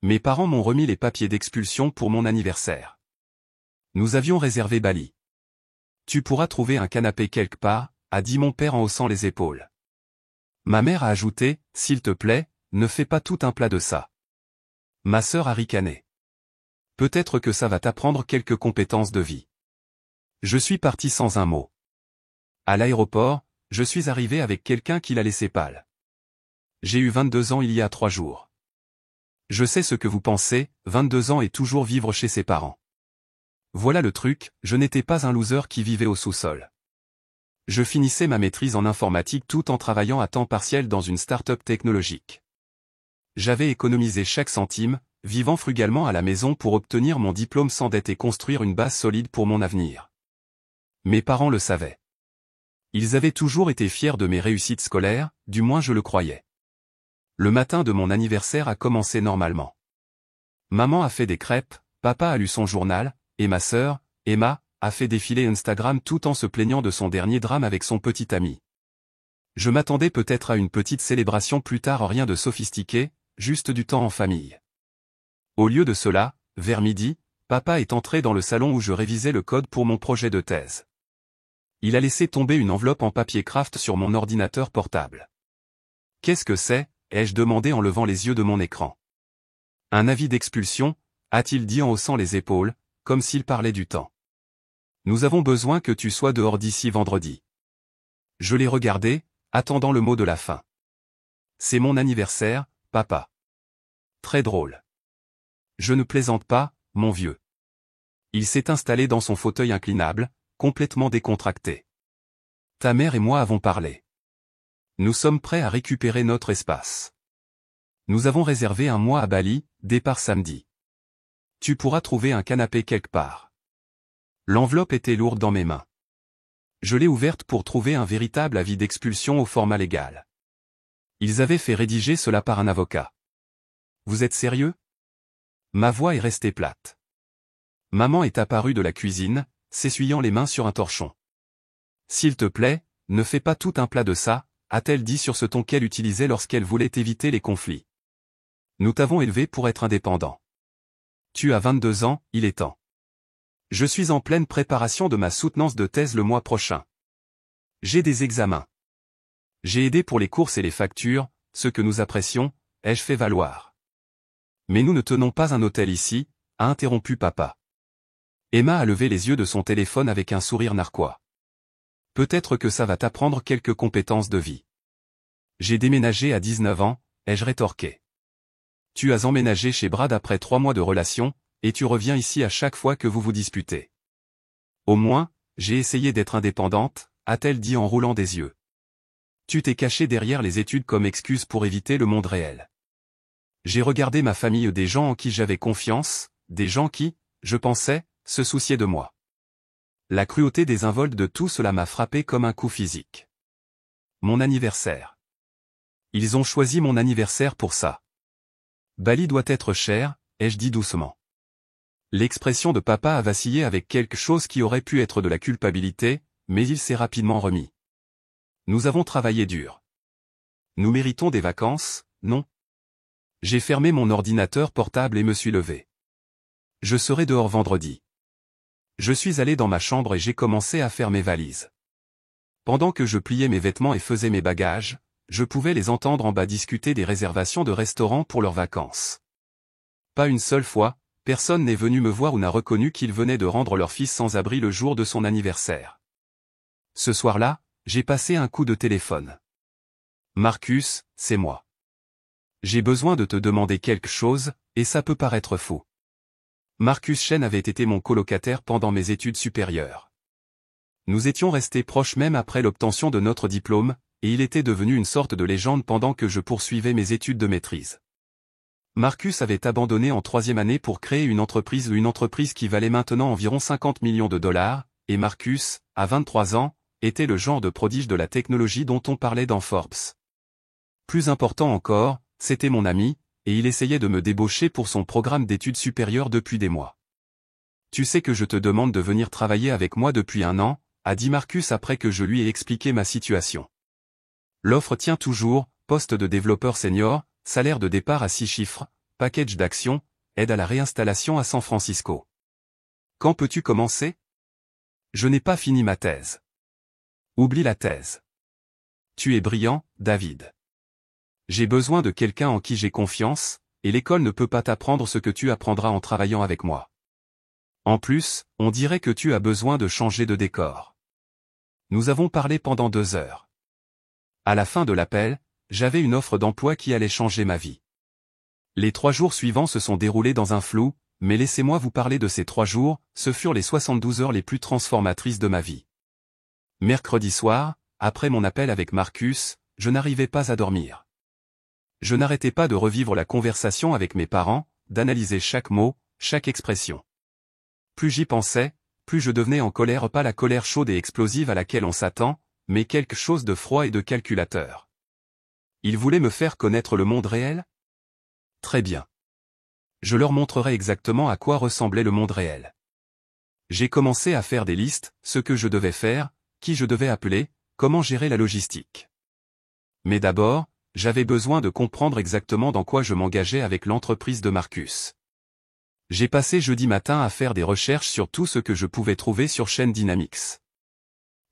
Mes parents m'ont remis les papiers d'expulsion pour mon anniversaire. Nous avions réservé Bali. Tu pourras trouver un canapé quelque part, a dit mon père en haussant les épaules. Ma mère a ajouté, s'il te plaît, ne fais pas tout un plat de ça. Ma sœur a ricané. Peut-être que ça va t'apprendre quelques compétences de vie. Je suis parti sans un mot. À l'aéroport, je suis arrivé avec quelqu'un qui l'a laissé pâle. J'ai eu 22 ans il y a 3 jours. Je sais ce que vous pensez, 22 ans et toujours vivre chez ses parents. Voilà le truc, je n'étais pas un loser qui vivait au sous-sol. Je finissais ma maîtrise en informatique tout en travaillant à temps partiel dans une start-up technologique. J'avais économisé chaque centime, vivant frugalement à la maison pour obtenir mon diplôme sans dette et construire une base solide pour mon avenir. Mes parents le savaient. Ils avaient toujours été fiers de mes réussites scolaires, du moins je le croyais. Le matin de mon anniversaire a commencé normalement. Maman a fait des crêpes, papa a lu son journal, et ma sœur, Emma, a fait défiler Instagram tout en se plaignant de son dernier drame avec son petit ami. Je m'attendais peut-être à une petite célébration plus tard, rien de sophistiqué, juste du temps en famille. Au lieu de cela, vers midi, papa est entré dans le salon où je révisais le code pour mon projet de thèse. Il a laissé tomber une enveloppe en papier craft sur mon ordinateur portable. « Qu'est-ce que c'est ?» ai-je demandé en levant les yeux de mon écran. « Un avis d'expulsion » a-t-il dit en haussant les épaules, comme s'il parlait du temps. « Nous avons besoin que tu sois dehors d'ici vendredi. » Je l'ai regardé, attendant le mot de la fin. « C'est mon anniversaire, papa. » Très drôle. Je ne plaisante pas, mon vieux. Il s'est installé dans son fauteuil inclinable, complètement décontracté. Ta mère et moi avons parlé. Nous sommes prêts à récupérer notre espace. Nous avons réservé un mois à Bali, départ samedi. Tu pourras trouver un canapé quelque part. L'enveloppe était lourde dans mes mains. Je l'ai ouverte pour trouver un véritable avis d'expulsion au format légal. Ils avaient fait rédiger cela par un avocat. Vous êtes sérieux ? Ma voix est restée plate. Maman est apparue de la cuisine, s'essuyant les mains sur un torchon. S'il te plaît, ne fais pas tout un plat de ça, a-t-elle dit sur ce ton qu'elle utilisait lorsqu'elle voulait éviter les conflits. Nous t'avons élevé pour être indépendant. Tu as 22 ans, il est temps. Je suis en pleine préparation de ma soutenance de thèse le mois prochain. J'ai des examens. J'ai aidé pour les courses et les factures, ce que nous apprécions, ai-je fait valoir. Mais nous ne tenons pas un hôtel ici, a interrompu papa. Emma a levé les yeux de son téléphone avec un sourire narquois. Peut-être que ça va t'apprendre quelques compétences de vie. J'ai déménagé à 19 ans, ai-je rétorqué. Tu as emménagé chez Brad après 3 mois de relation, et tu reviens ici à chaque fois que vous vous disputez. Au moins, j'ai essayé d'être indépendante, a-t-elle dit en roulant des yeux. Tu t'es caché derrière les études comme excuse pour éviter le monde réel. J'ai regardé ma famille, des gens en qui j'avais confiance, des gens qui, je pensais, se souciaient de moi. La cruauté désinvolte de tout cela m'a frappé comme un coup physique. Mon anniversaire. Ils ont choisi mon anniversaire pour ça. Bali doit être cher, ai-je dit doucement. L'expression de papa a vacillé avec quelque chose qui aurait pu être de la culpabilité, mais il s'est rapidement remis. Nous avons travaillé dur. Nous méritons des vacances, non ? J'ai fermé mon ordinateur portable et me suis levé. Je serai dehors vendredi. Je suis allé dans ma chambre et j'ai commencé à faire mes valises. Pendant que je pliais mes vêtements et faisais mes bagages, je pouvais les entendre en bas discuter des réservations de restaurants pour leurs vacances. Pas une seule fois, personne n'est venu me voir ou n'a reconnu qu'ils venaient de rendre leur fils sans abri le jour de son anniversaire. Ce soir-là, j'ai passé un coup de téléphone. Marcus, c'est moi. J'ai besoin de te demander quelque chose, et ça peut paraître fou. Marcus Chen avait été mon colocataire pendant mes études supérieures. Nous étions restés proches même après l'obtention de notre diplôme, et il était devenu une sorte de légende pendant que je poursuivais mes études de maîtrise. Marcus avait abandonné en 3e année pour créer une entreprise qui valait maintenant environ 50 millions de dollars, et Marcus, à 23 ans, était le genre de prodige de la technologie dont on parlait dans Forbes. Plus important encore, c'était mon ami, et il essayait de me débaucher pour son programme d'études supérieures depuis des mois. Tu sais que je te demande de venir travailler avec moi depuis 1 an, a dit Marcus après que je lui ai expliqué ma situation. L'offre tient toujours, poste de développeur senior, salaire de départ à 6 chiffres, package d'action, aide à la réinstallation à San Francisco. Quand peux-tu commencer? Je n'ai pas fini ma thèse. Oublie la thèse. Tu es brillant, David. J'ai besoin de quelqu'un en qui j'ai confiance, et l'école ne peut pas t'apprendre ce que tu apprendras en travaillant avec moi. En plus, on dirait que tu as besoin de changer de décor. Nous avons parlé pendant 2 heures. À la fin de l'appel, j'avais une offre d'emploi qui allait changer ma vie. Les 3 jours suivants se sont déroulés dans un flou, mais laissez-moi vous parler de ces 3 jours, ce furent les 72 heures les plus transformatrices de ma vie. Mercredi soir, après mon appel avec Marcus, je n'arrivais pas à dormir. Je n'arrêtais pas de revivre la conversation avec mes parents, d'analyser chaque mot, chaque expression. Plus j'y pensais, plus je devenais en colère, pas la colère chaude et explosive à laquelle on s'attend, mais quelque chose de froid et de calculateur. Ils voulaient me faire connaître le monde réel? Très bien. Je leur montrerai exactement à quoi ressemblait le monde réel. J'ai commencé à faire des listes, ce que je devais faire, qui je devais appeler, comment gérer la logistique. Mais d'abord, j'avais besoin de comprendre exactement dans quoi je m'engageais avec l'entreprise de Marcus. J'ai passé jeudi matin à faire des recherches sur tout ce que je pouvais trouver sur Chain Dynamics.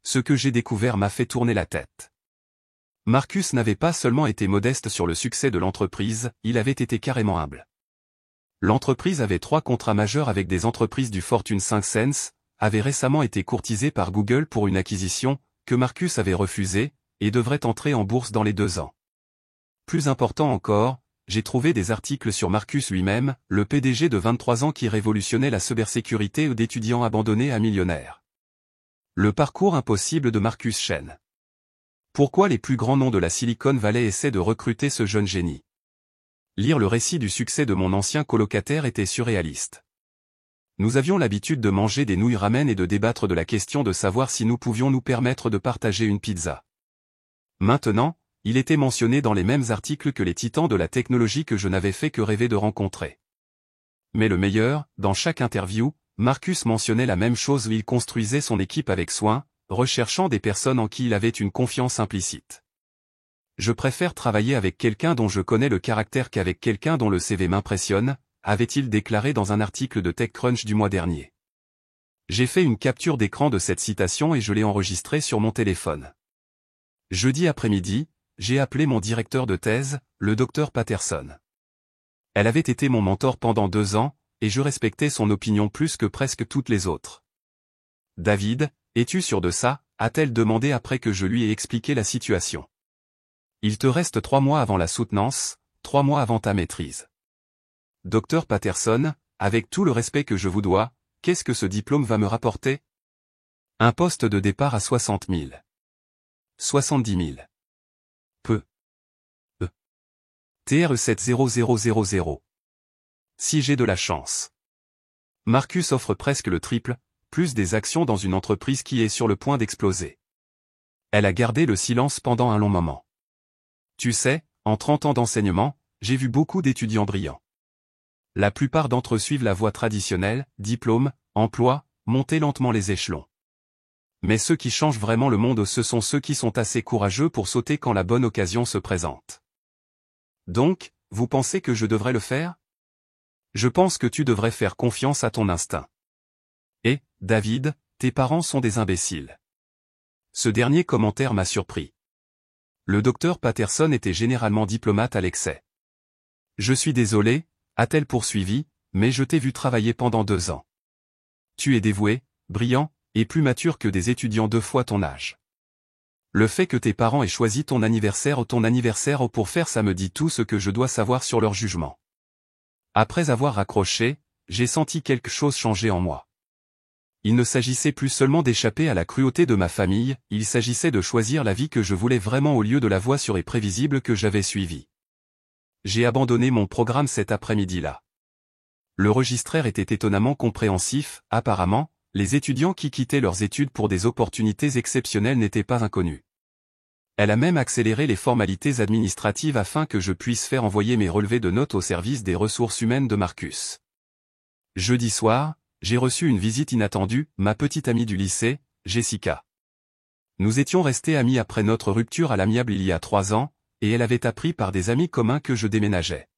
Ce que j'ai découvert m'a fait tourner la tête. Marcus n'avait pas seulement été modeste sur le succès de l'entreprise, il avait été carrément humble. L'entreprise avait 3 contrats majeurs avec des entreprises du Fortune 500, avait récemment été courtisée par Google pour une acquisition, que Marcus avait refusée, et devrait entrer en bourse dans les 2 ans. Plus important encore, j'ai trouvé des articles sur Marcus lui-même, le PDG de 23 ans qui révolutionnait la cybersécurité d'étudiants abandonnés à millionnaires. Le parcours impossible de Marcus Chen. Pourquoi les plus grands noms de la Silicon Valley essaient de recruter ce jeune génie? Lire le récit du succès de mon ancien colocataire était surréaliste. Nous avions l'habitude de manger des nouilles ramen et de débattre de la question de savoir si nous pouvions nous permettre de partager une pizza. Maintenant, il était mentionné dans les mêmes articles que les titans de la technologie que je n'avais fait que rêver de rencontrer. Mais le meilleur, dans chaque interview, Marcus mentionnait la même chose, il construisait son équipe avec soin, recherchant des personnes en qui il avait une confiance implicite. Je préfère travailler avec quelqu'un dont je connais le caractère qu'avec quelqu'un dont le CV m'impressionne, avait-il déclaré dans un article de TechCrunch du mois dernier. J'ai fait une capture d'écran de cette citation et je l'ai enregistrée sur mon téléphone. Jeudi après-midi, j'ai appelé mon directeur de thèse, le Dr Patterson. Elle avait été mon mentor pendant 2 ans, et je respectais son opinion plus que presque toutes les autres. David, es-tu sûr de ça? A-t-elle demandé après que je lui ai expliqué la situation. Il te reste 3 mois avant la soutenance, 3 mois avant ta maîtrise. Dr Patterson, avec tout le respect que je vous dois, qu'est-ce que ce diplôme va me rapporter? Un poste de départ à 60 000. 70 000. Peu. TRE 70000. Si j'ai de la chance. Marcus offre presque le triple, plus des actions dans une entreprise qui est sur le point d'exploser. Elle a gardé le silence pendant un long moment. Tu sais, en 30 ans d'enseignement, j'ai vu beaucoup d'étudiants brillants. La plupart d'entre eux suivent la voie traditionnelle, diplôme, emploi, monter lentement les échelons. Mais ceux qui changent vraiment le monde, ce sont ceux qui sont assez courageux pour sauter quand la bonne occasion se présente. Donc, vous pensez que je devrais le faire? Je pense que tu devrais faire confiance à ton instinct. Et, David, tes parents sont des imbéciles. Ce dernier commentaire m'a surpris. Le docteur Patterson était généralement diplomate à l'excès. Je suis désolé, a-t-elle poursuivi, mais je t'ai vu travailler pendant 2 ans. Tu es dévoué, brillant, et plus mature que des étudiants 2 fois ton âge. Le fait que tes parents aient choisi ton anniversaire pour faire ça me dit tout ce que je dois savoir sur leur jugement. Après avoir raccroché, j'ai senti quelque chose changer en moi. Il ne s'agissait plus seulement d'échapper à la cruauté de ma famille, il s'agissait de choisir la vie que je voulais vraiment au lieu de la voie sûre et prévisible que j'avais suivie. J'ai abandonné mon programme cet après-midi-là. Le registraire était étonnamment compréhensif, apparemment, les étudiants qui quittaient leurs études pour des opportunités exceptionnelles n'étaient pas inconnus. Elle a même accéléré les formalités administratives afin que je puisse faire envoyer mes relevés de notes au service des ressources humaines de Marcus. Jeudi soir, j'ai reçu une visite inattendue, ma petite amie du lycée, Jessica. Nous étions restés amis après notre rupture à l'amiable il y a 3 ans, et elle avait appris par des amis communs que je déménageais.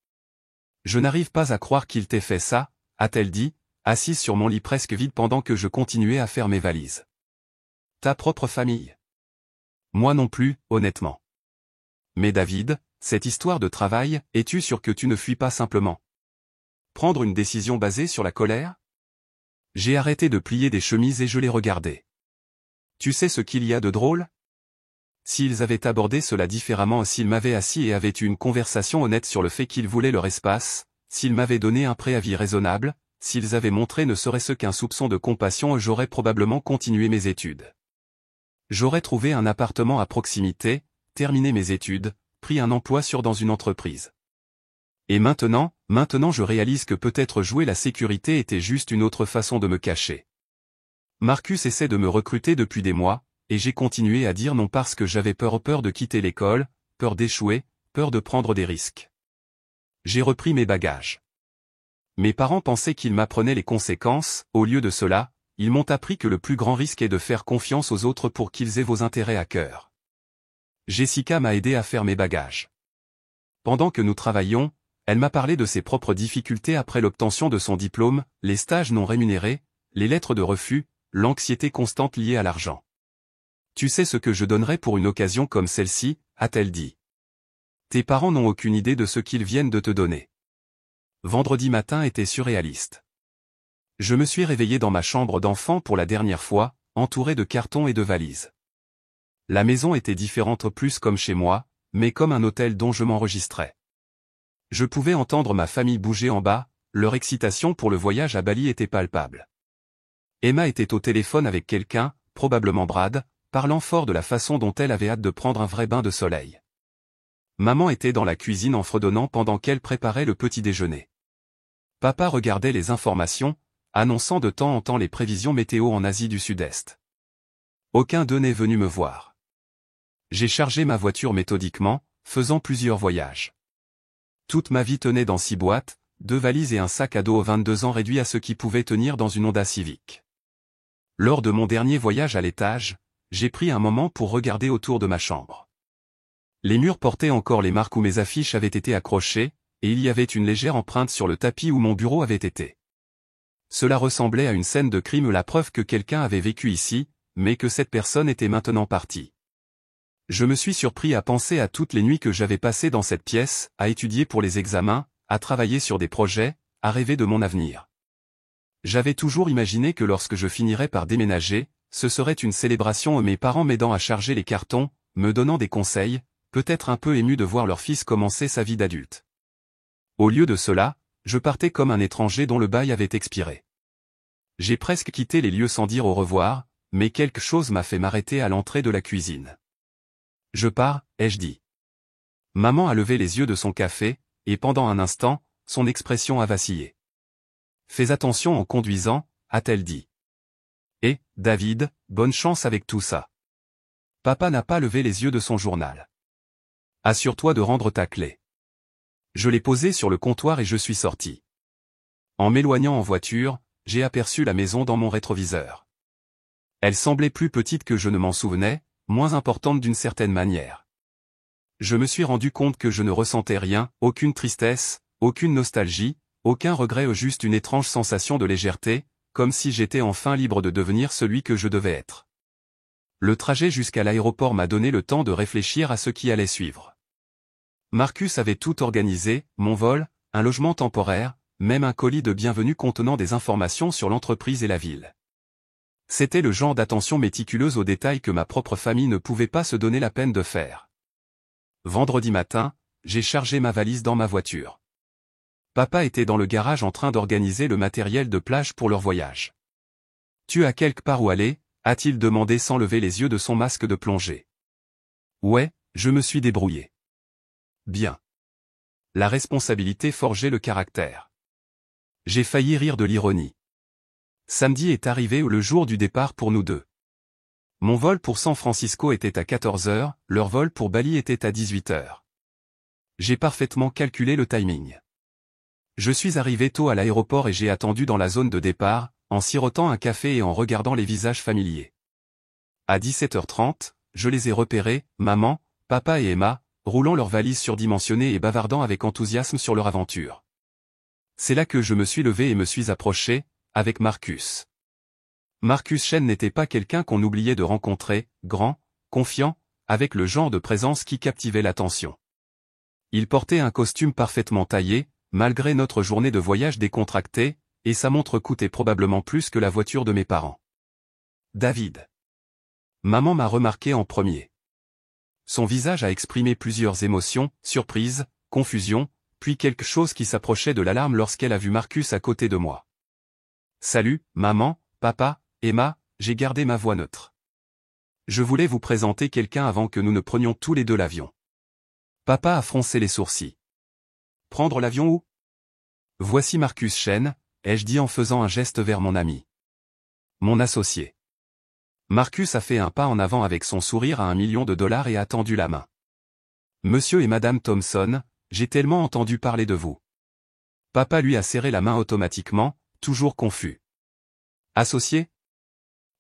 Je n'arrive pas à croire qu'il t'ait fait ça, a-t-elle dit, assise sur mon lit presque vide pendant que je continuais à faire mes valises. Ta propre famille. Moi non plus, honnêtement. Mais David, cette histoire de travail, es-tu sûr que tu ne fuis pas simplement? Prendre une décision basée sur la colère? J'ai arrêté de plier des chemises et je les regardais. Tu sais ce qu'il y a de drôle? S'ils avaient abordé cela différemment, s'ils m'avaient assis et avaient eu une conversation honnête sur le fait qu'ils voulaient leur espace, s'ils m'avaient donné un préavis raisonnable, s'ils avaient montré ne serait-ce qu'un soupçon de compassion, j'aurais probablement continué mes études. J'aurais trouvé un appartement à proximité, terminé mes études, pris un emploi sûr dans une entreprise. Et maintenant je réalise que peut-être jouer la sécurité était juste une autre façon de me cacher. Marcus essaie de me recruter depuis des mois, et j'ai continué à dire non parce que j'avais peur de quitter l'école, peur d'échouer, peur de prendre des risques. J'ai repris mes bagages. Mes parents pensaient qu'ils m'apprenaient les conséquences, au lieu de cela, ils m'ont appris que le plus grand risque est de faire confiance aux autres pour qu'ils aient vos intérêts à cœur. Jessica m'a aidé à faire mes bagages. Pendant que nous travaillions, elle m'a parlé de ses propres difficultés après l'obtention de son diplôme, les stages non rémunérés, les lettres de refus, l'anxiété constante liée à l'argent. Tu sais ce que je donnerais pour une occasion comme celle-ci, a-t-elle dit. Tes parents n'ont aucune idée de ce qu'ils viennent de te donner. Vendredi matin était surréaliste. Je me suis réveillé dans ma chambre d'enfant pour la dernière fois, entouré de cartons et de valises. La maison était différente, plus comme chez moi, mais comme un hôtel dont je m'enregistrais. Je pouvais entendre ma famille bouger en bas, leur excitation pour le voyage à Bali était palpable. Emma était au téléphone avec quelqu'un, probablement Brad, parlant fort de la façon dont elle avait hâte de prendre un vrai bain de soleil. Maman était dans la cuisine en fredonnant pendant qu'elle préparait le petit déjeuner. Papa regardait les informations, annonçant de temps en temps les prévisions météo en Asie du Sud-Est. Aucun d'eux n'est venu me voir. J'ai chargé ma voiture méthodiquement, faisant plusieurs voyages. Toute ma vie tenait dans 6 boîtes, 2 valises et un sac à dos aux 22 ans réduit à ce qui pouvait tenir dans une Honda Civic. Lors de mon dernier voyage à l'étage, j'ai pris un moment pour regarder autour de ma chambre. Les murs portaient encore les marques où mes affiches avaient été accrochées, et il y avait une légère empreinte sur le tapis où mon bureau avait été. Cela ressemblait à une scène de crime, la preuve que quelqu'un avait vécu ici, mais que cette personne était maintenant partie. Je me suis surpris à penser à toutes les nuits que j'avais passées dans cette pièce, à étudier pour les examens, à travailler sur des projets, à rêver de mon avenir. J'avais toujours imaginé que lorsque je finirais par déménager, ce serait une célébration, mes parents m'aidant à charger les cartons, me donnant des conseils, peut-être un peu ému de voir leur fils commencer sa vie d'adulte. Au lieu de cela, je partais comme un étranger dont le bail avait expiré. J'ai presque quitté les lieux sans dire au revoir, mais quelque chose m'a fait m'arrêter à l'entrée de la cuisine. Je pars, ai-je dit. Maman a levé les yeux de son café, et pendant un instant, son expression a vacillé. Fais attention en conduisant, a-t-elle dit. Et, David, bonne chance avec tout ça. Papa n'a pas levé les yeux de son journal. Assure-toi de rendre ta clé. Je l'ai posée sur le comptoir et je suis sorti. En m'éloignant en voiture, j'ai aperçu la maison dans mon rétroviseur. Elle semblait plus petite que je ne m'en souvenais, moins importante d'une certaine manière. Je me suis rendu compte que je ne ressentais rien, aucune tristesse, aucune nostalgie, aucun regret, juste une étrange sensation de légèreté, comme si j'étais enfin libre de devenir celui que je devais être. Le trajet jusqu'à l'aéroport m'a donné le temps de réfléchir à ce qui allait suivre. Marcus avait tout organisé, mon vol, un logement temporaire, même un colis de bienvenue contenant des informations sur l'entreprise et la ville. C'était le genre d'attention méticuleuse aux détails que ma propre famille ne pouvait pas se donner la peine de faire. Vendredi matin, j'ai chargé ma valise dans ma voiture. Papa était dans le garage en train d'organiser le matériel de plage pour leur voyage. Tu as quelque part où aller, a-t-il demandé sans lever les yeux de son masque de plongée. Ouais, je me suis débrouillé. Bien. La responsabilité forgeait le caractère. J'ai failli rire de l'ironie. Samedi est arrivé le jour du départ pour nous deux. Mon vol pour San Francisco était à 14 h, leur vol pour Bali était à 18 h. J'ai parfaitement calculé le timing. Je suis arrivé tôt à l'aéroport et j'ai attendu dans la zone de départ, en sirotant un café et en regardant les visages familiers. À 17 h 30, je les ai repérés, maman, papa et Emma, roulant leurs valises surdimensionnées et bavardant avec enthousiasme sur leur aventure. C'est là que je me suis levé et me suis approché, avec Marcus. Marcus Chen n'était pas quelqu'un qu'on oubliait de rencontrer, grand, confiant, avec le genre de présence qui captivait l'attention. Il portait un costume parfaitement taillé, malgré notre journée de voyage décontractée, et sa montre coûtait probablement plus que la voiture de mes parents. David. Maman m'a remarqué en premier. Son visage a exprimé plusieurs émotions, surprise, confusion, puis quelque chose qui s'approchait de l'alarme lorsqu'elle a vu Marcus à côté de moi. Salut, maman, papa, Emma, j'ai gardé ma voix neutre. Je voulais vous présenter quelqu'un avant que nous ne prenions tous les deux l'avion. Papa a froncé les sourcils. Prendre l'avion où? Voici Marcus Chen, ai-je dit en faisant un geste vers mon ami. Mon associé. Marcus a fait un pas en avant avec son sourire à $1 million et a tendu la main. Monsieur et Madame Thompson, j'ai tellement entendu parler de vous. Papa lui a serré la main automatiquement, toujours confus. Associé?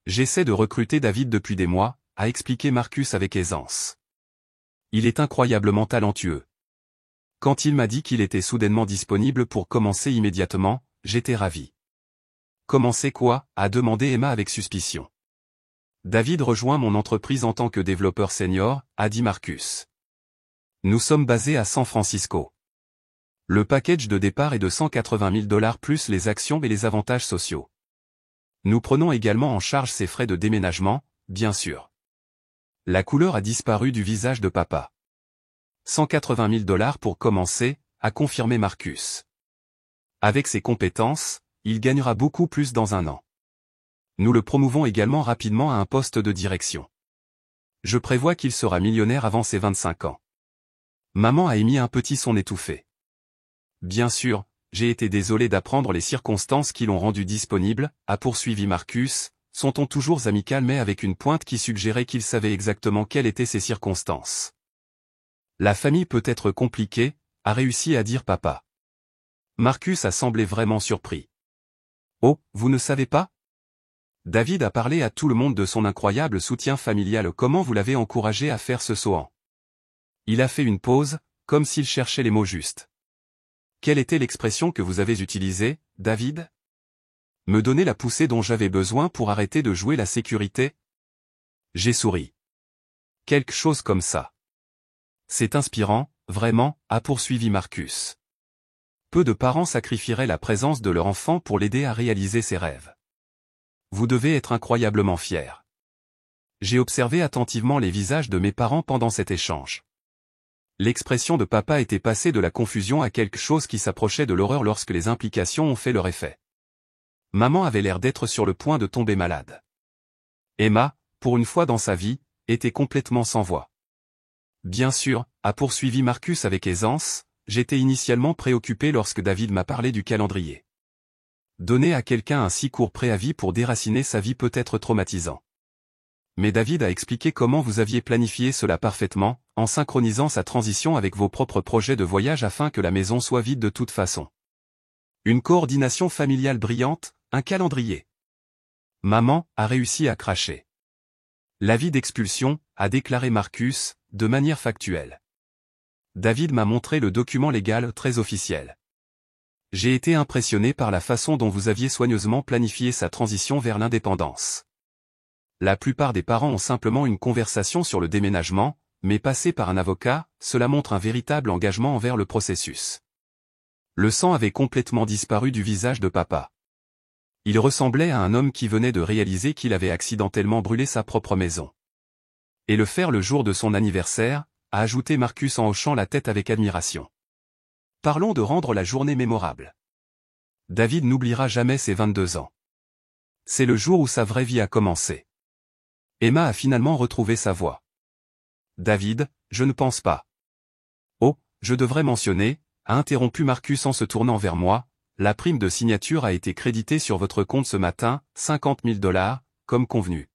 J'essaie de recruter David depuis des mois, a expliqué Marcus avec aisance. Il est incroyablement talentueux. Quand il m'a dit qu'il était soudainement disponible pour commencer immédiatement, j'étais ravi. Commencer quoi? A demandé Emma avec suspicion. David rejoint mon entreprise en tant que développeur senior, a dit Marcus. Nous sommes basés à San Francisco. Le package de départ est de $180 000 plus les actions et les avantages sociaux. Nous prenons également en charge ses frais de déménagement, bien sûr. La couleur a disparu du visage de papa. $180 000 pour commencer, a confirmé Marcus. Avec ses compétences, il gagnera beaucoup plus dans un an. Nous le promouvons également rapidement à un poste de direction. Je prévois qu'il sera millionnaire avant ses 25 ans. Maman a émis un petit son étouffé. Bien sûr, j'ai été désolé d'apprendre les circonstances qui l'ont rendu disponible, a poursuivi Marcus, son ton toujours amical mais avec une pointe qui suggérait qu'il savait exactement quelles étaient ces circonstances. La famille peut être compliquée, a réussi à dire papa. Marcus a semblé vraiment surpris. Oh, vous ne savez pas? David a parlé à tout le monde de son incroyable soutien familial. Comment vous l'avez encouragé à faire ce saut? Il a fait une pause, comme s'il cherchait les mots justes. Quelle était l'expression que vous avez utilisée, David? Me donner la poussée dont j'avais besoin pour arrêter de jouer la sécurité? J'ai souri. Quelque chose comme ça. C'est inspirant, vraiment, a poursuivi Marcus. Peu de parents sacrifieraient la présence de leur enfant pour l'aider à réaliser ses rêves. Vous devez être incroyablement fier. J'ai observé attentivement les visages de mes parents pendant cet échange. L'expression de papa était passée de la confusion à quelque chose qui s'approchait de l'horreur lorsque les implications ont fait leur effet. Maman avait l'air d'être sur le point de tomber malade. Emma, pour une fois dans sa vie, était complètement sans voix. Bien sûr, a poursuivi Marcus avec aisance, j'étais initialement préoccupé lorsque David m'a parlé du calendrier. Donner à quelqu'un un si court préavis pour déraciner sa vie peut être traumatisant. Mais David a expliqué comment vous aviez planifié cela parfaitement, en synchronisant sa transition avec vos propres projets de voyage afin que la maison soit vide de toute façon. Une coordination familiale brillante, un calendrier. Maman a réussi à cracher. L'avis d'expulsion, a déclaré Marcus, de manière factuelle. David m'a montré le document légal très officiel. J'ai été impressionné par la façon dont vous aviez soigneusement planifié sa transition vers l'indépendance. La plupart des parents ont simplement une conversation sur le déménagement, mais passer par un avocat, cela montre un véritable engagement envers le processus. Le sang avait complètement disparu du visage de papa. Il ressemblait à un homme qui venait de réaliser qu'il avait accidentellement brûlé sa propre maison. Et le faire le jour de son anniversaire, a ajouté Marcus en hochant la tête avec admiration. Parlons de rendre la journée mémorable. David n'oubliera jamais ses 22 ans. C'est le jour où sa vraie vie a commencé. Emma a finalement retrouvé sa voix. David, je ne pense pas. Oh, je devrais mentionner, a interrompu Marcus en se tournant vers moi, la prime de signature a été créditée sur votre compte ce matin, $50 000, comme convenu.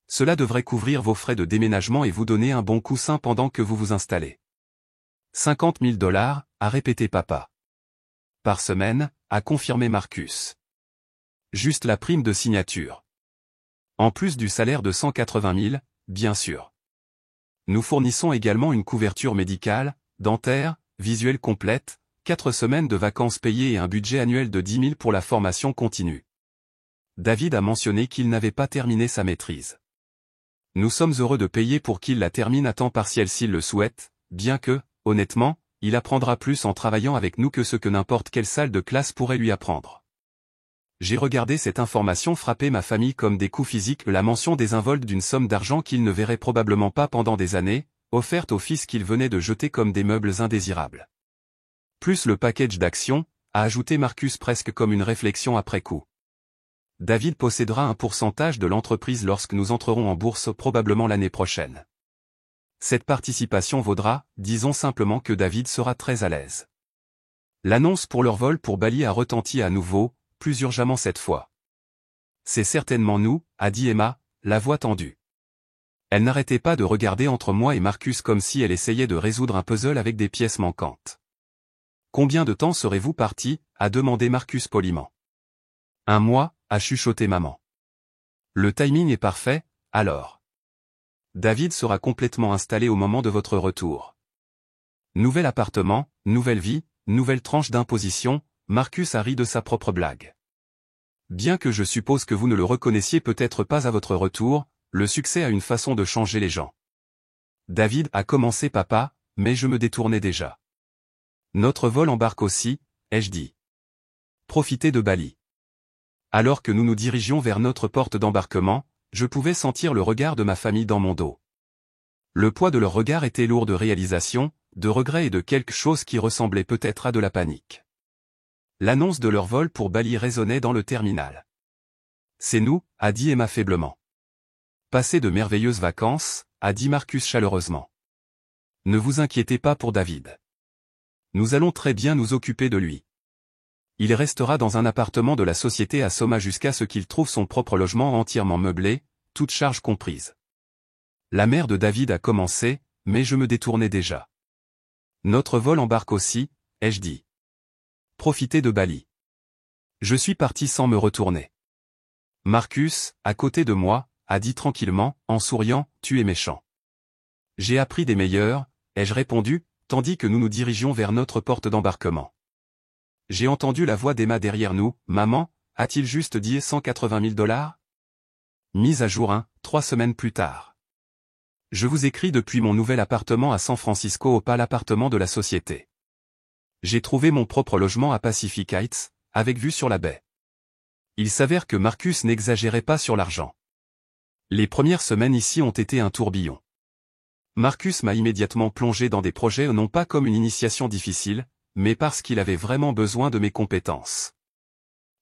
Cela devrait couvrir vos frais de déménagement et vous donner un bon coussin pendant que vous vous installez. $50 000, a répété papa. Par semaine, a confirmé Marcus. Juste la prime de signature. En plus du salaire de 180 000, bien sûr. Nous fournissons également une couverture médicale, dentaire, visuelle complète, 4 semaines de vacances payées et un budget annuel de 10 000 pour la formation continue. David a mentionné qu'il n'avait pas terminé sa maîtrise. Nous sommes heureux de payer pour qu'il la termine à temps partiel s'il le souhaite, bien que, honnêtement, il apprendra plus en travaillant avec nous que ce que n'importe quelle salle de classe pourrait lui apprendre. J'ai regardé cette information frapper ma famille comme des coups physiques, la mention désinvolte d'une somme d'argent qu'il ne verrait probablement pas pendant des années, offerte au fils qu'il venait de jeter comme des meubles indésirables. Plus le package d'actions, a ajouté Marcus presque comme une réflexion après coup. David possédera un pourcentage de l'entreprise lorsque nous entrerons en bourse probablement l'année prochaine. Cette participation vaudra, disons simplement que David sera très à l'aise. L'annonce pour leur vol pour Bali a retenti à nouveau, plus urgemment cette fois. C'est certainement nous, a dit Emma, la voix tendue. Elle n'arrêtait pas de regarder entre moi et Marcus comme si elle essayait de résoudre un puzzle avec des pièces manquantes. Combien de temps serez-vous parti, a demandé Marcus poliment. 1 mois, a chuchoté maman. Le timing est parfait, alors. David sera complètement installé au moment de votre retour. Nouvel appartement, nouvelle vie, nouvelle tranche d'imposition, Marcus a ri de sa propre blague. Bien que je suppose que vous ne le reconnaissiez peut-être pas à votre retour, le succès a une façon de changer les gens. David a commencé papa, mais je me détournais déjà. Notre vol embarque aussi, ai-je dit. Profitez de Bali. Alors que nous nous dirigions vers notre porte d'embarquement, je pouvais sentir le regard de ma famille dans mon dos. Le poids de leur regard était lourd de réalisation, de regrets et de quelque chose qui ressemblait peut-être à de la panique. L'annonce de leur vol pour Bali résonnait dans le terminal. C'est nous, a dit Emma faiblement. Passez de merveilleuses vacances, a dit Marcus chaleureusement. Ne vous inquiétez pas pour David. Nous allons très bien nous occuper de lui. Il restera dans un appartement de la société à Soma jusqu'à ce qu'il trouve son propre logement entièrement meublé, toutes charges comprises. La mère de David a commencé, mais je me détournais déjà. Notre vol embarque aussi, ai-je dit. Profitez de Bali. Je suis parti sans me retourner. Marcus, à côté de moi, a dit tranquillement, en souriant, tu es méchant. J'ai appris des meilleurs, ai-je répondu, tandis que nous nous dirigions vers notre porte d'embarquement. J'ai entendu la voix d'Emma derrière nous, maman, a-t-il juste dit 180 000 $? Mise à jour 3 semaines plus tard. Je vous écris depuis mon nouvel appartement à San Francisco au pal appartement de la société. J'ai trouvé mon propre logement à Pacific Heights, avec vue sur la baie. Il s'avère que Marcus n'exagérait pas sur l'argent. Les premières semaines ici ont été un tourbillon. Marcus m'a immédiatement plongé dans des projets non pas comme une initiation difficile, mais parce qu'il avait vraiment besoin de mes compétences.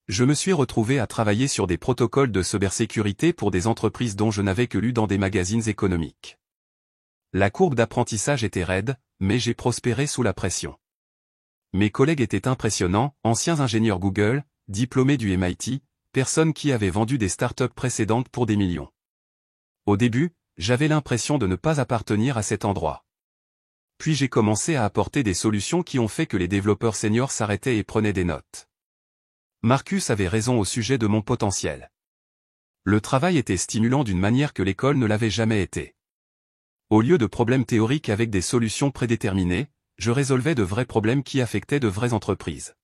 Je me suis retrouvé à travailler sur des protocoles de cybersécurité pour des entreprises dont je n'avais que lu dans des magazines économiques. La courbe d'apprentissage était raide, mais j'ai prospéré sous la pression. Mes collègues étaient impressionnants, anciens ingénieurs Google, diplômés du MIT, personnes qui avaient vendu des startups précédentes pour des millions. Au début, j'avais l'impression de ne pas appartenir à cet endroit. Puis j'ai commencé à apporter des solutions qui ont fait que les développeurs seniors s'arrêtaient et prenaient des notes. Marcus avait raison au sujet de mon potentiel. Le travail était stimulant d'une manière que l'école ne l'avait jamais été. Au lieu de problèmes théoriques avec des solutions prédéterminées, je résolvais de vrais problèmes qui affectaient de vraies entreprises.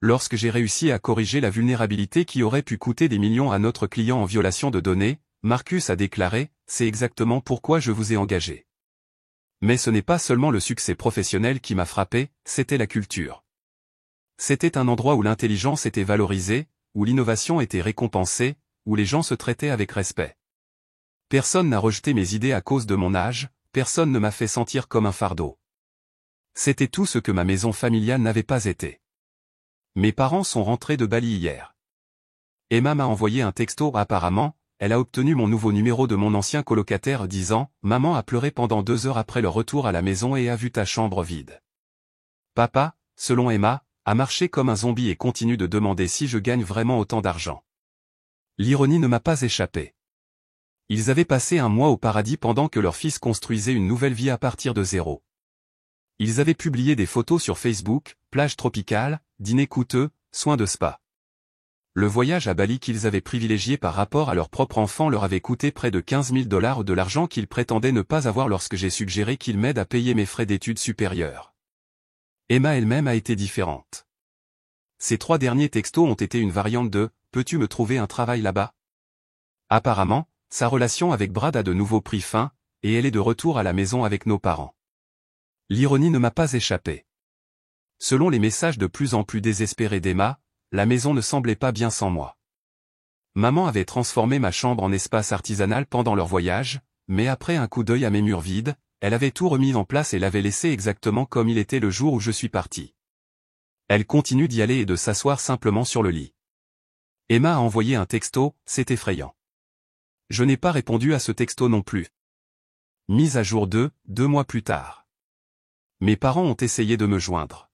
Lorsque j'ai réussi à corriger la vulnérabilité qui aurait pu coûter des millions à notre client en violation de données, Marcus a déclaré, c'est exactement pourquoi je vous ai engagé. Mais ce n'est pas seulement le succès professionnel qui m'a frappé, c'était la culture. C'était un endroit où l'intelligence était valorisée, où l'innovation était récompensée, où les gens se traitaient avec respect. Personne n'a rejeté mes idées à cause de mon âge, personne ne m'a fait sentir comme un fardeau. C'était tout ce que ma maison familiale n'avait pas été. Mes parents sont rentrés de Bali hier. Emma m'a envoyé un texto apparemment, elle a obtenu mon nouveau numéro de mon ancien colocataire disant « Maman a pleuré pendant 2 heures après le retour à la maison et a vu ta chambre vide. » Papa, selon Emma, a marché comme un zombie et continue de demander si je gagne vraiment autant d'argent. L'ironie ne m'a pas échappé. Ils avaient passé 1 mois au paradis pendant que leur fils construisait une nouvelle vie à partir de zéro. Ils avaient publié des photos sur Facebook, plage tropicale, dîner coûteux, soins de spa. Le voyage à Bali qu'ils avaient privilégié par rapport à leur propre enfant leur avait coûté près de 15 000 $ de l'argent qu'ils prétendaient ne pas avoir lorsque j'ai suggéré qu'ils m'aident à payer mes frais d'études supérieures. Emma elle-même a été différente. Ces 3 derniers textos ont été une variante de « Peux-tu me trouver un travail là-bas ?» Apparemment, sa relation avec Brad a de nouveau pris fin, et elle est de retour à la maison avec nos parents. L'ironie ne m'a pas échappé. Selon les messages de plus en plus désespérés d'Emma, la maison ne semblait pas bien sans moi. Maman avait transformé ma chambre en espace artisanal pendant leur voyage, mais après un coup d'œil à mes murs vides, elle avait tout remis en place et l'avait laissé exactement comme il était le jour où je suis parti. Elle continue d'y aller et de s'asseoir simplement sur le lit. Emma a envoyé un texto, c'est effrayant. Je n'ai pas répondu à ce texto non plus. Mise à jour 2 mois plus tard. Mes parents ont essayé de me joindre.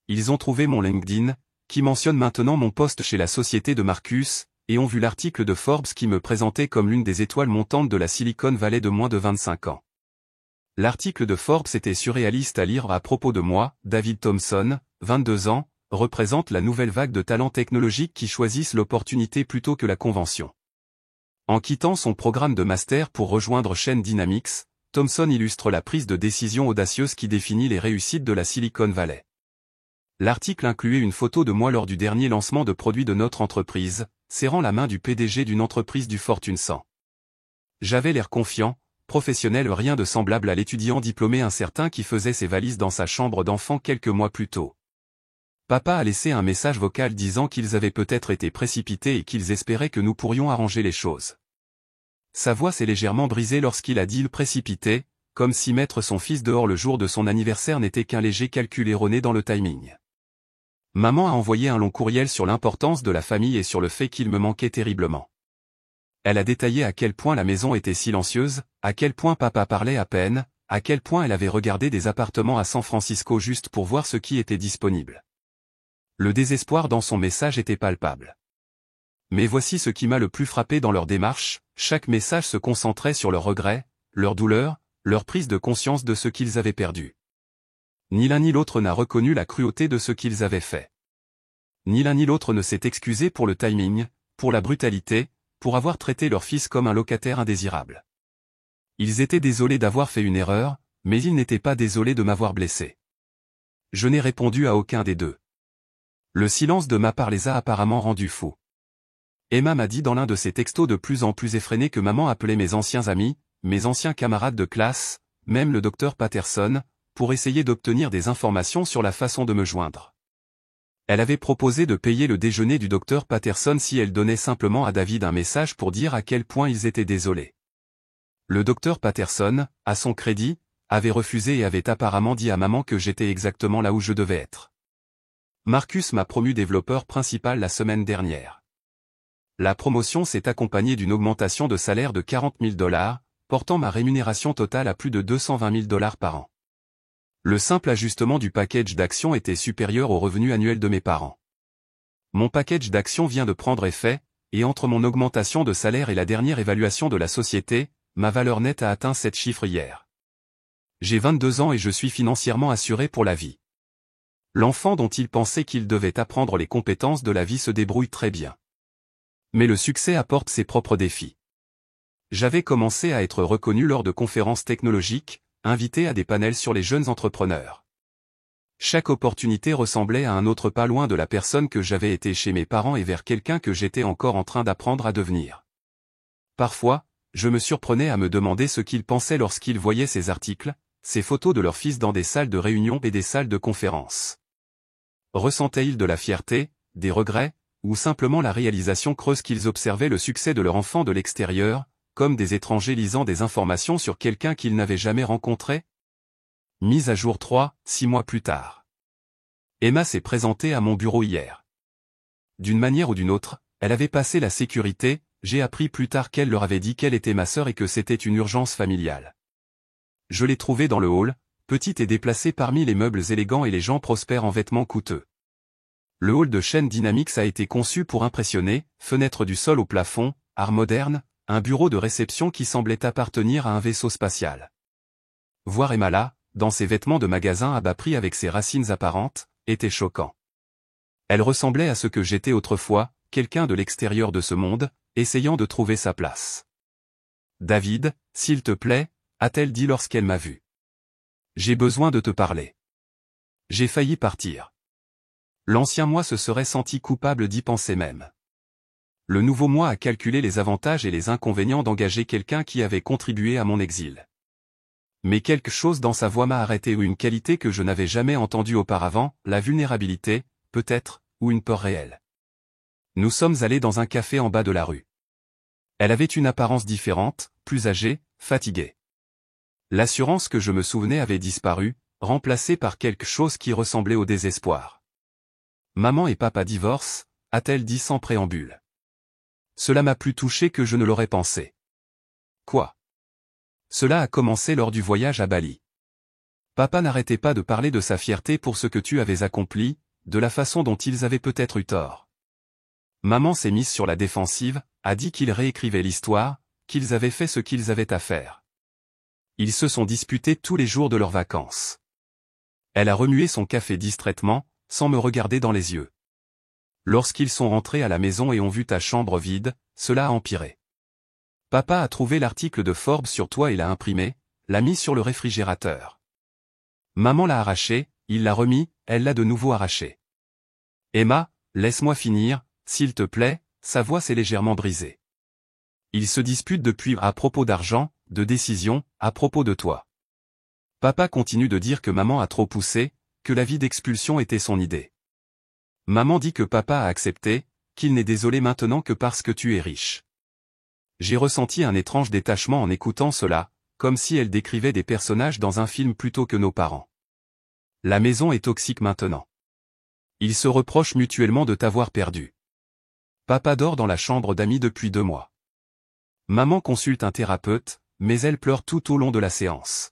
Ils ont trouvé mon LinkedIn, qui mentionne maintenant mon poste chez la société de Marcus, et ont vu l'article de Forbes qui me présentait comme l'une des étoiles montantes de la Silicon Valley de moins de 25 ans. L'article de Forbes était surréaliste à lire à propos de moi. David Thompson, 22 ans, représente la nouvelle vague de talents technologiques qui choisissent l'opportunité plutôt que la convention. En quittant son programme de master pour rejoindre Chain Dynamics, Thompson illustre la prise de décision audacieuse qui définit les réussites de la Silicon Valley. L'article incluait une photo de moi lors du dernier lancement de produits de notre entreprise, serrant la main du PDG d'une entreprise du Fortune 100. J'avais l'air confiant, professionnel, rien de semblable à l'étudiant diplômé incertain qui faisait ses valises dans sa chambre d'enfant quelques mois plus tôt. Papa a laissé un message vocal disant qu'ils avaient peut-être été précipités et qu'ils espéraient que nous pourrions arranger les choses. Sa voix s'est légèrement brisée lorsqu'il a dit « le précipité », comme si mettre son fils dehors le jour de son anniversaire n'était qu'un léger calcul erroné dans le timing. Maman a envoyé un long courriel sur l'importance de la famille et sur le fait qu'il me manquait terriblement. Elle a détaillé à quel point la maison était silencieuse, à quel point papa parlait à peine, à quel point elle avait regardé des appartements à San Francisco juste pour voir ce qui était disponible. Le désespoir dans son message était palpable. Mais voici ce qui m'a le plus frappé dans leur démarche, chaque message se concentrait sur leurs regrets, leur douleur, leur prise de conscience de ce qu'ils avaient perdu. Ni l'un ni l'autre n'a reconnu la cruauté de ce qu'ils avaient fait. Ni l'un ni l'autre ne s'est excusé pour le timing, pour la brutalité, pour avoir traité leur fils comme un locataire indésirable. Ils étaient désolés d'avoir fait une erreur, mais ils n'étaient pas désolés de m'avoir blessé. Je n'ai répondu à aucun des deux. Le silence de ma part les a apparemment rendus fous. Emma m'a dit dans l'un de ses textos de plus en plus effrénés que maman appelait mes anciens amis, mes anciens camarades de classe, même le docteur Patterson, pour essayer d'obtenir des informations sur la façon de me joindre. Elle avait proposé de payer le déjeuner du docteur Patterson si elle donnait simplement à David un message pour dire à quel point ils étaient désolés. Le docteur Patterson, à son crédit, avait refusé et avait apparemment dit à maman que j'étais exactement là où je devais être. Marcus m'a promu développeur principal la semaine dernière. La promotion s'est accompagnée d'une augmentation de salaire de $40 000, portant ma rémunération totale à plus de $220 000 par an. Le simple ajustement du package d'actions était supérieur au revenu annuel de mes parents. Mon package d'actions vient de prendre effet, et entre mon augmentation de salaire et la dernière évaluation de la société, ma valeur nette a atteint 7 chiffres hier. J'ai 22 ans et je suis financièrement assuré pour la vie. L'enfant dont il pensait qu'il devait apprendre les compétences de la vie se débrouille très bien. Mais le succès apporte ses propres défis. J'avais commencé à être reconnu lors de conférences technologiques, invité à des panels sur les jeunes entrepreneurs. Chaque opportunité ressemblait à un autre pas loin de la personne que j'avais été chez mes parents et vers quelqu'un que j'étais encore en train d'apprendre à devenir. Parfois, je me surprenais à me demander ce qu'ils pensaient lorsqu'ils voyaient ces articles, ces photos de leurs fils dans des salles de réunion et des salles de conférences. Ressentaient-ils de la fierté, des regrets, ou simplement la réalisation creuse qu'ils observaient le succès de leur enfant de l'extérieur, comme des étrangers lisant des informations sur quelqu'un qu'ils n'avaient jamais rencontré? Mise à jour 6 mois plus tard. Emma s'est présentée à mon bureau hier. D'une manière ou d'une autre, elle avait passé la sécurité, j'ai appris plus tard qu'elle leur avait dit qu'elle était ma sœur et que c'était une urgence familiale. Je l'ai trouvée dans le hall, petite et déplacée parmi les meubles élégants et les gens prospères en vêtements coûteux. Le hall de Chain Dynamics a été conçu pour impressionner, fenêtres du sol au plafond, art moderne, un bureau de réception qui semblait appartenir à un vaisseau spatial. Voir Emma là, dans ses vêtements de magasin à bas prix avec ses racines apparentes, était choquant. Elle ressemblait à ce que j'étais autrefois, quelqu'un de l'extérieur de ce monde, essayant de trouver sa place. « David, s'il te plaît », a-t-elle dit lorsqu'elle m'a vu. « J'ai besoin de te parler. » J'ai failli partir. L'ancien moi se serait senti coupable d'y penser même. Le nouveau moi a calculé les avantages et les inconvénients d'engager quelqu'un qui avait contribué à mon exil. Mais quelque chose dans sa voix m'a arrêté, ou une qualité que je n'avais jamais entendue auparavant, la vulnérabilité, peut-être, ou une peur réelle. Nous sommes allés dans un café en bas de la rue. Elle avait une apparence différente, plus âgée, fatiguée. L'assurance que je me souvenais avait disparu, remplacée par quelque chose qui ressemblait au désespoir. « Maman et papa divorcent », a-t-elle dit sans préambule. Cela m'a plus touché que je ne l'aurais pensé. Quoi? Cela a commencé lors du voyage à Bali. Papa n'arrêtait pas de parler de sa fierté pour ce que tu avais accompli, de la façon dont ils avaient peut-être eu tort. Maman s'est mise sur la défensive, a dit qu'ils réécrivaient l'histoire, qu'ils avaient fait ce qu'ils avaient à faire. Ils se sont disputés tous les jours de leurs vacances. Elle a remué son café distraitement, sans me regarder dans les yeux. Lorsqu'ils sont rentrés à la maison et ont vu ta chambre vide, cela a empiré. Papa a trouvé l'article de Forbes sur toi et l'a imprimé, l'a mis sur le réfrigérateur. Maman l'a arraché, il l'a remis, elle l'a de nouveau arraché. Emma, laisse-moi finir, s'il te plaît, sa voix s'est légèrement brisée. Ils se disputent depuis à propos d'argent, de décision, à propos de toi. Papa continue de dire que maman a trop poussé, que la vie d'expulsion était son idée. Maman dit que papa a accepté, qu'il n'est désolé maintenant que parce que tu es riche. J'ai ressenti un étrange détachement en écoutant cela, comme si elle décrivait des personnages dans un film plutôt que nos parents. La maison est toxique maintenant. Ils se reprochent mutuellement de t'avoir perdu. Papa dort dans la chambre d'amis depuis 2 mois. Maman consulte un thérapeute, mais elle pleure tout au long de la séance.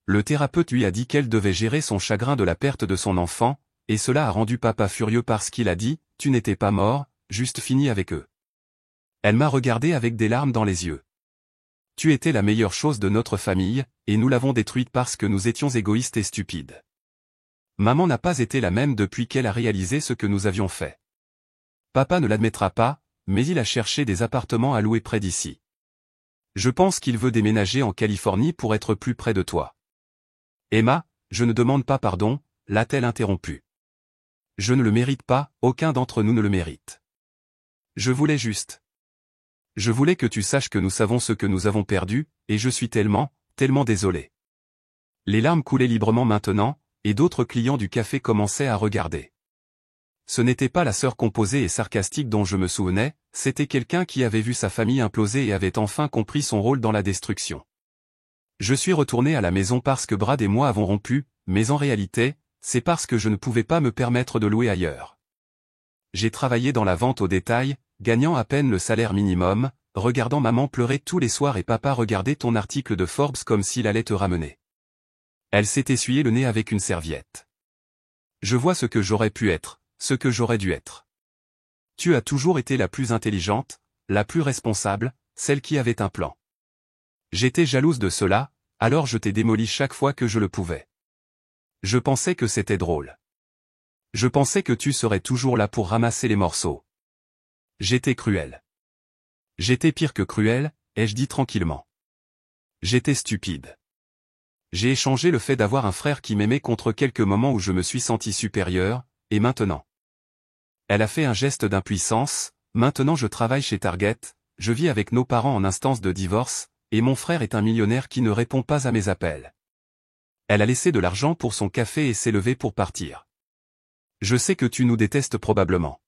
Le thérapeute lui a dit qu'elle devait gérer son chagrin de la perte de son enfant, et cela a rendu papa furieux parce qu'il a dit « Tu n'étais pas mort, juste fini avec eux ». Elle m'a regardé avec des larmes dans les yeux. Tu étais la meilleure chose de notre famille, et nous l'avons détruite parce que nous étions égoïstes et stupides. Maman n'a pas été la même depuis qu'elle a réalisé ce que nous avions fait. Papa ne l'admettra pas, mais il a cherché des appartements à louer près d'ici. Je pense qu'il veut déménager en Californie pour être plus près de toi. Emma, je ne demande pas pardon, l'a-t-elle interrompu. Je ne le mérite pas, aucun d'entre nous ne le mérite. Je voulais juste. Je voulais que tu saches que nous savons ce que nous avons perdu, et je suis tellement désolé. Les larmes coulaient librement maintenant, et d'autres clients du café commençaient à regarder. Ce n'était pas la sœur composée et sarcastique dont je me souvenais, c'était quelqu'un qui avait vu sa famille imploser et avait enfin compris son rôle dans la destruction. Je suis retourné à la maison parce que Brad et moi avons rompu, mais en réalité, c'est parce que je ne pouvais pas me permettre de louer ailleurs. J'ai travaillé dans la vente au détail, gagnant à peine le salaire minimum, regardant maman pleurer tous les soirs et papa regarder ton article de Forbes comme s'il allait te ramener. Elle s'est essuyé le nez avec une serviette. Je vois ce que j'aurais pu être, ce que j'aurais dû être. Tu as toujours été la plus intelligente, la plus responsable, celle qui avait un plan. J'étais jalouse de cela, alors je t'ai démoli chaque fois que je le pouvais. Je pensais que c'était drôle. Je pensais que tu serais toujours là pour ramasser les morceaux. J'étais cruel. J'étais pire que cruel, ai-je dit tranquillement. J'étais stupide. J'ai échangé le fait d'avoir un frère qui m'aimait contre quelques moments où je me suis senti supérieur, et maintenant. Elle a fait un geste d'impuissance, maintenant je travaille chez Target, je vis avec nos parents en instance de divorce, et mon frère est un millionnaire qui ne répond pas à mes appels. Elle a laissé de l'argent pour son café et s'est levée pour partir. Je sais que tu nous détestes probablement.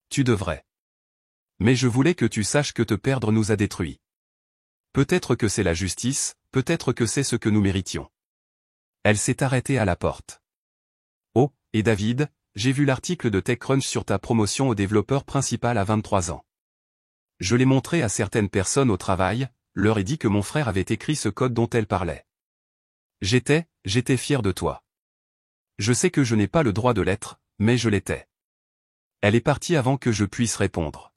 Tu devrais. Mais je voulais que tu saches que te perdre nous a détruits. Peut-être que c'est la justice, peut-être que c'est ce que nous méritions. Elle s'est arrêtée à la porte. Oh, et David, j'ai vu l'article de TechCrunch sur ta promotion au développeur principal à 23 ans. Je l'ai montré à certaines personnes au travail, leur ai dit que mon frère avait écrit ce code dont elle parlait. J'étais fier de toi. Je sais que je n'ai pas le droit de l'être, mais je l'étais. Elle est partie avant que je puisse répondre.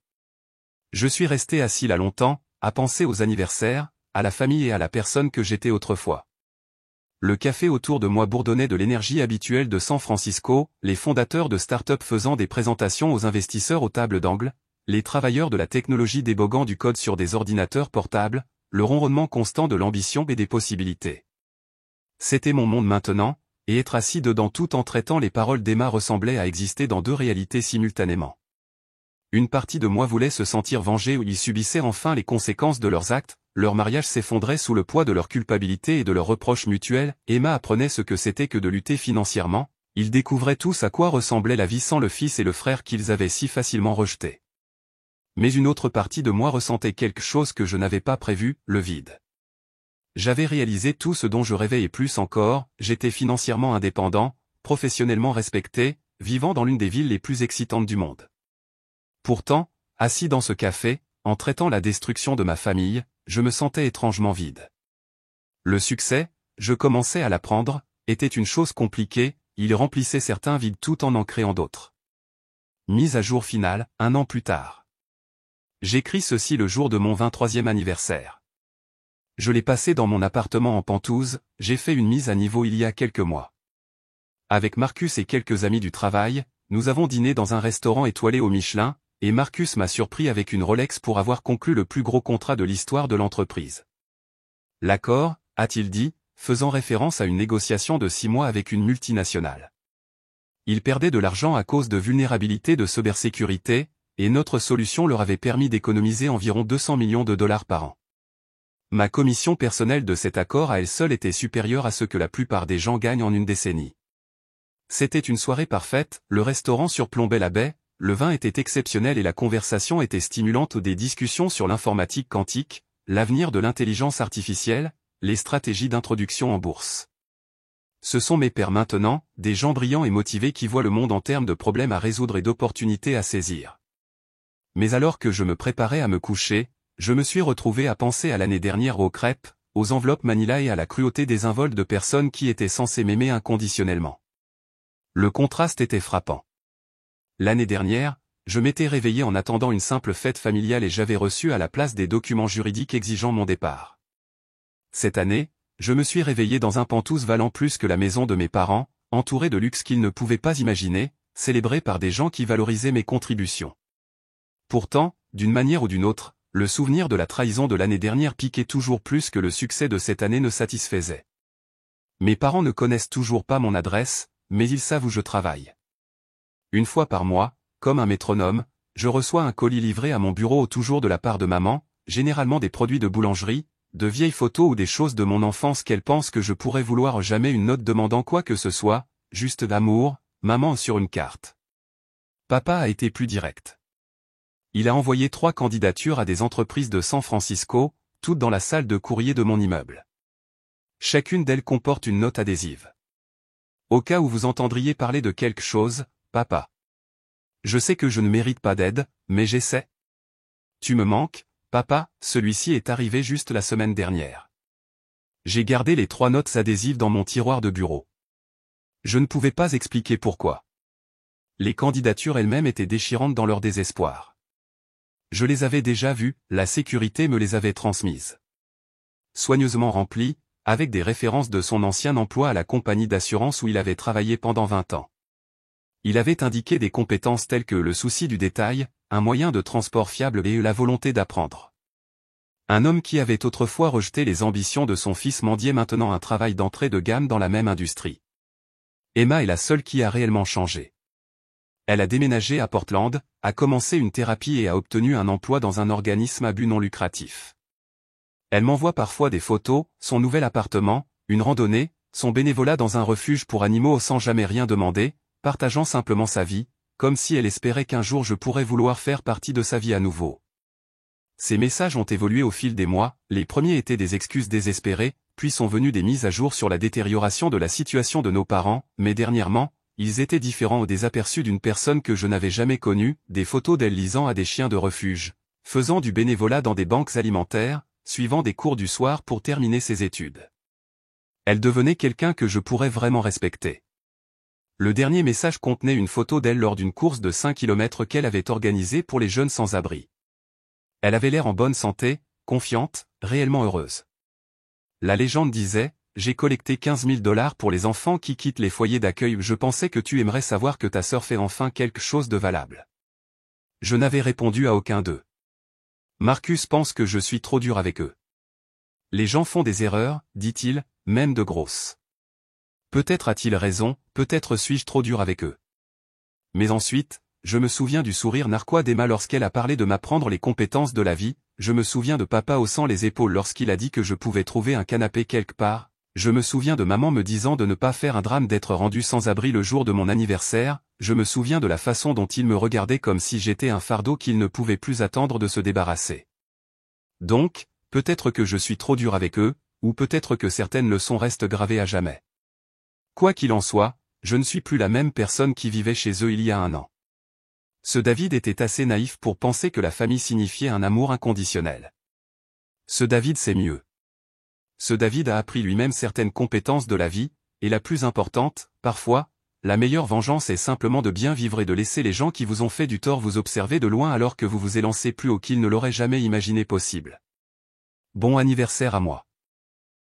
Je suis resté assis là longtemps, à penser aux anniversaires, à la famille et à la personne que j'étais autrefois. Le café autour de moi bourdonnait de l'énergie habituelle de San Francisco, les fondateurs de start-up faisant des présentations aux investisseurs aux tables d'angle, les travailleurs de la technologie déboguant du code sur des ordinateurs portables, le ronronnement constant de l'ambition et des possibilités. C'était mon monde maintenant, et être assis dedans tout en traitant les paroles d'Emma ressemblait à exister dans deux réalités simultanément. Une partie de moi voulait se sentir vengée où ils subissaient enfin les conséquences de leurs actes, leur mariage s'effondrait sous le poids de leur culpabilité et de leurs reproches mutuels, Emma apprenait ce que c'était que de lutter financièrement, ils découvraient tous à quoi ressemblait la vie sans le fils et le frère qu'ils avaient si facilement rejetés. Mais une autre partie de moi ressentait quelque chose que je n'avais pas prévu, le vide. J'avais réalisé tout ce dont je rêvais et plus encore, j'étais financièrement indépendant, professionnellement respecté, vivant dans l'une des villes les plus excitantes du monde. Pourtant, assis dans ce café, en traitant la destruction de ma famille, je me sentais étrangement vide. Le succès, je commençais à l'apprendre, était une chose compliquée, il remplissait certains vides tout en créant d'autres. Mise à jour finale, 1 an plus tard. J'écris ceci le jour de mon 23e anniversaire. Je l'ai passé dans mon appartement en Pentouze, j'ai fait une mise à niveau il y a quelques mois. Avec Marcus et quelques amis du travail, nous avons dîné dans un restaurant étoilé au Michelin, et Marcus m'a surpris avec une Rolex pour avoir conclu le plus gros contrat de l'histoire de l'entreprise. L'accord, a-t-il dit, faisant référence à une négociation de 6 mois avec une multinationale. Ils perdaient de l'argent à cause de vulnérabilité de cybersécurité, et notre solution leur avait permis d'économiser environ 200 millions de dollars par an. Ma commission personnelle de cet accord à elle seule était supérieure à ce que la plupart des gens gagnent en une décennie. C'était une soirée parfaite, le restaurant surplombait la baie, le vin était exceptionnel et la conversation était stimulante, des discussions sur l'informatique quantique, l'avenir de l'intelligence artificielle, les stratégies d'introduction en bourse. Ce sont mes pairs maintenant, des gens brillants et motivés qui voient le monde en termes de problèmes à résoudre et d'opportunités à saisir. Mais alors que je me préparais à me coucher, je me suis retrouvé à penser à l'année dernière aux crêpes, aux enveloppes Manila et à la cruauté désinvolte de personnes qui étaient censées m'aimer inconditionnellement. Le contraste était frappant. L'année dernière, je m'étais réveillé en attendant une simple fête familiale et j'avais reçu à la place des documents juridiques exigeant mon départ. Cette année, je me suis réveillé dans un Pentouze valant plus que la maison de mes parents, entouré de luxe qu'ils ne pouvaient pas imaginer, célébré par des gens qui valorisaient mes contributions. Pourtant, d'une manière ou d'une autre, le souvenir de la trahison de l'année dernière piquait toujours plus que le succès de cette année ne satisfaisait. Mes parents ne connaissent toujours pas mon adresse, mais ils savent où je travaille. Une fois par mois, comme un métronome, je reçois un colis livré à mon bureau toujours de la part de maman, généralement des produits de boulangerie, de vieilles photos ou des choses de mon enfance qu'elle pense que je pourrais vouloir, jamais une note demandant quoi que ce soit, juste d'amour, maman sur une carte. Papa a été plus direct. Il a envoyé 3 candidatures à des entreprises de San Francisco, toutes dans la salle de courrier de mon immeuble. Chacune d'elles comporte une note adhésive. Au cas où vous entendriez parler de quelque chose, papa. Je sais que je ne mérite pas d'aide, mais j'essaie. Tu me manques, papa, celui-ci est arrivé juste la semaine dernière. J'ai gardé les 3 notes adhésives dans mon tiroir de bureau. Je ne pouvais pas expliquer pourquoi. Les candidatures elles-mêmes étaient déchirantes dans leur désespoir. Je les avais déjà vues, la sécurité me les avait transmises. Soigneusement remplies, avec des références de son ancien emploi à la compagnie d'assurance où il avait travaillé pendant 20 ans. Il avait indiqué des compétences telles que le souci du détail, un moyen de transport fiable et la volonté d'apprendre. Un homme qui avait autrefois rejeté les ambitions de son fils mendiait maintenant un travail d'entrée de gamme dans la même industrie. Emma est la seule qui a réellement changé. Elle a déménagé à Portland, a commencé une thérapie et a obtenu un emploi dans un organisme à but non lucratif. Elle m'envoie parfois des photos, son nouvel appartement, une randonnée, son bénévolat dans un refuge pour animaux sans jamais rien demander, partageant simplement sa vie, comme si elle espérait qu'un jour je pourrais vouloir faire partie de sa vie à nouveau. Ces messages ont évolué au fil des mois, les premiers étaient des excuses désespérées, puis sont venus des mises à jour sur la détérioration de la situation de nos parents, mais dernièrement, ils étaient différents au désaperçu d'une personne que je n'avais jamais connue, des photos d'elle lisant à des chiens de refuge, faisant du bénévolat dans des banques alimentaires, suivant des cours du soir pour terminer ses études. Elle devenait quelqu'un que je pourrais vraiment respecter. Le dernier message contenait une photo d'elle lors d'une course de 5 km qu'elle avait organisée pour les jeunes sans-abri. Elle avait l'air en bonne santé, confiante, réellement heureuse. La légende disait: j'ai collecté 15 000 $ pour les enfants qui quittent les foyers d'accueil. Je pensais que tu aimerais savoir que ta sœur fait enfin quelque chose de valable. Je n'avais répondu à aucun d'eux. Marcus pense que je suis trop dur avec eux. Les gens font des erreurs, dit-il, même de grosses. Peut-être a-t-il raison, peut-être suis-je trop dur avec eux. Mais ensuite, je me souviens du sourire narquois d'Emma lorsqu'elle a parlé de m'apprendre les compétences de la vie, je me souviens de papa haussant les épaules lorsqu'il a dit que je pouvais trouver un canapé quelque part, je me souviens de maman me disant de ne pas faire un drame d'être rendu sans abri le jour de mon anniversaire, je me souviens de la façon dont il me regardait comme si j'étais un fardeau qu'il ne pouvait plus attendre de se débarrasser. Donc, peut-être que je suis trop dur avec eux, ou peut-être que certaines leçons restent gravées à jamais. Quoi qu'il en soit, je ne suis plus la même personne qui vivait chez eux il y a un an. Ce David était assez naïf pour penser que la famille signifiait un amour inconditionnel. Ce David sait mieux. Ce David a appris lui-même certaines compétences de la vie, et la plus importante, parfois, la meilleure vengeance est simplement de bien vivre et de laisser les gens qui vous ont fait du tort vous observer de loin alors que vous vous élancez plus haut qu'ils ne l'auraient jamais imaginé possible. Bon anniversaire à moi.